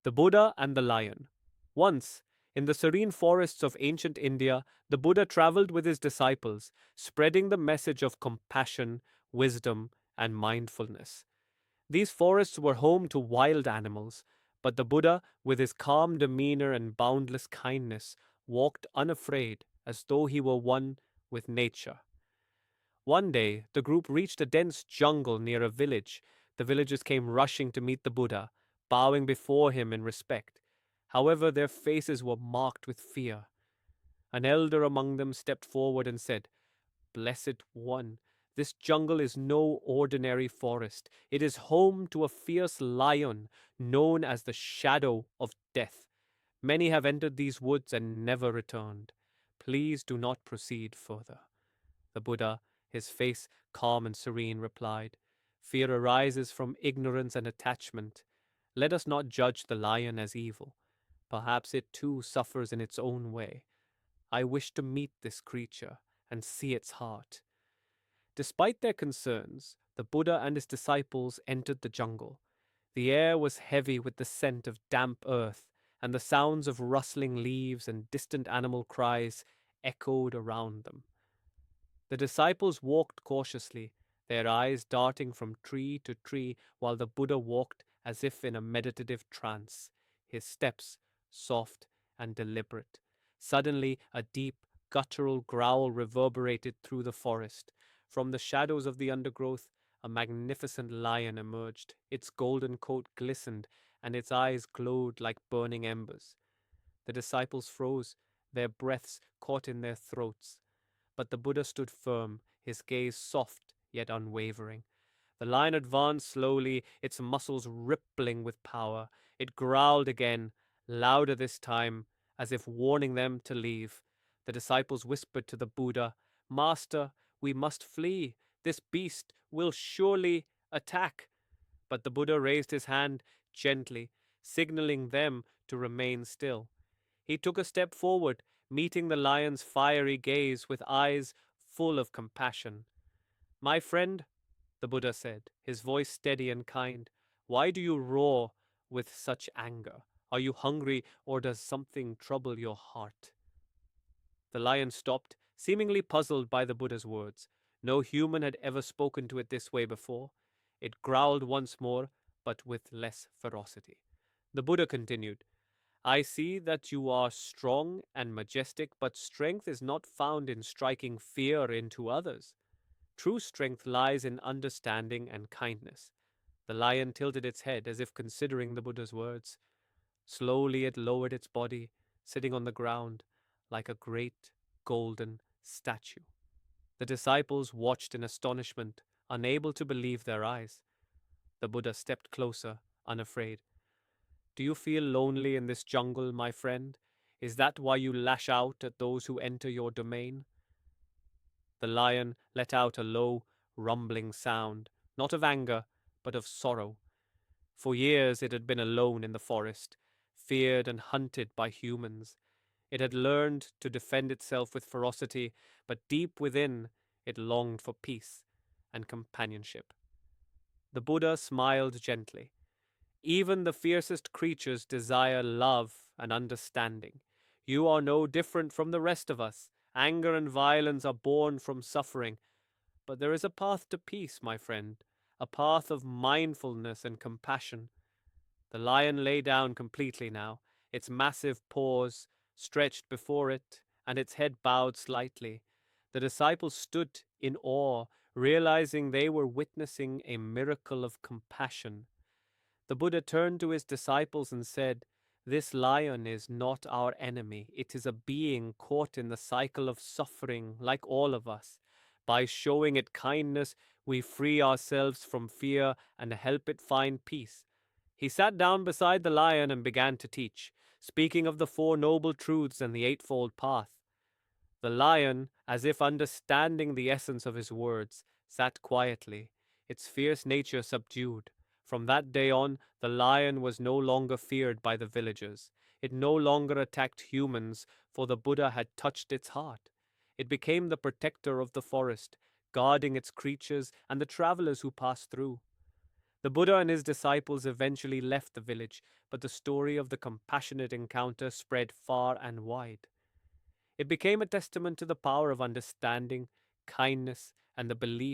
The Buddha and the Lion. Once, in the serene forests of ancient India, the Buddha traveled with his disciples, spreading the message of compassion, wisdom, and mindfulness. These forests were home to wild animals, but the Buddha, with his calm demeanor and boundless kindness, walked unafraid as though he were one with nature. One day, the group reached a dense jungle near a village. The villagers came rushing to meet the Buddha, bowing before him in respect. However, their faces were marked with fear. An elder among them stepped forward and said, "Blessed one, this jungle is no ordinary forest. It is home to a fierce lion known as the Shadow of Death. Many have entered these woods and never returned. Please do not proceed further." The Buddha, his face calm and serene, replied, "Fear arises from ignorance and attachment. Let us not judge the lion as evil. Perhaps it too suffers in its own way. I wish to meet this creature and see its heart." Despite their concerns, the Buddha and his disciples entered the jungle. The air was heavy with the scent of damp earth, and the sounds of rustling leaves and distant animal cries echoed around them. The disciples walked cautiously, their eyes darting from tree to tree, while the Buddha walked as if in a meditative trance, his steps soft and deliberate. Suddenly, a deep, guttural growl reverberated through the forest. From the shadows of the undergrowth, a magnificent lion emerged. Its golden coat glistened, and its eyes glowed like burning embers. The disciples froze, their breaths caught in their throats. But the Buddha stood firm, his gaze soft yet unwavering. The lion advanced slowly, its muscles rippling with power. It growled again, louder this time, as if warning them to leave. The disciples whispered to the Buddha, "Master, we must flee. This beast will surely attack." But the Buddha raised his hand gently, signaling them to remain still. He took a step forward, meeting the lion's fiery gaze with eyes full of compassion. "My friend," the Buddha said, his voice steady and kind, "why do you roar with such anger? Are you hungry, or does something trouble your heart?" The lion stopped, seemingly puzzled by the Buddha's words. No human had ever spoken to it this way before. It growled once more, but with less ferocity. The Buddha continued, "I see that you are strong and majestic, but strength is not found in striking fear into others. True strength lies in understanding and kindness." The lion tilted its head as if considering the Buddha's words. Slowly it lowered its body, sitting on the ground like a great golden statue. The disciples watched in astonishment, unable to believe their eyes. The Buddha stepped closer, unafraid. "Do you feel lonely in this jungle, my friend? Is that why you lash out at those who enter your domain?" The lion let out a low, rumbling sound, not of anger, but of sorrow. For years it had been alone in the forest, feared and hunted by humans. It had learned to defend itself with ferocity, but deep within it longed for peace and companionship. The Buddha smiled gently. "Even the fiercest creatures desire love and understanding. You are no different from the rest of us. Anger and violence are born from suffering. But there is a path to peace, my friend, a path of mindfulness and compassion." The lion lay down completely now, its massive paws stretched before it, and its head bowed slightly. The disciples stood in awe, realizing they were witnessing a miracle of compassion. The Buddha turned to his disciples and said, "This lion is not our enemy. It is a being caught in the cycle of suffering like all of us. By showing it kindness, we free ourselves from fear and help it find peace." He sat down beside the lion and began to teach, speaking of the Four Noble Truths and the Eightfold Path. The lion, as if understanding the essence of his words, sat quietly, its fierce nature subdued. From that day on, the lion was no longer feared by the villagers. It no longer attacked humans, for the Buddha had touched its heart. It became the protector of the forest, guarding its creatures and the travelers who passed through. The Buddha and his disciples eventually left the village, but the story of the compassionate encounter spread far and wide. It became a testament to the power of understanding, kindness, and the belief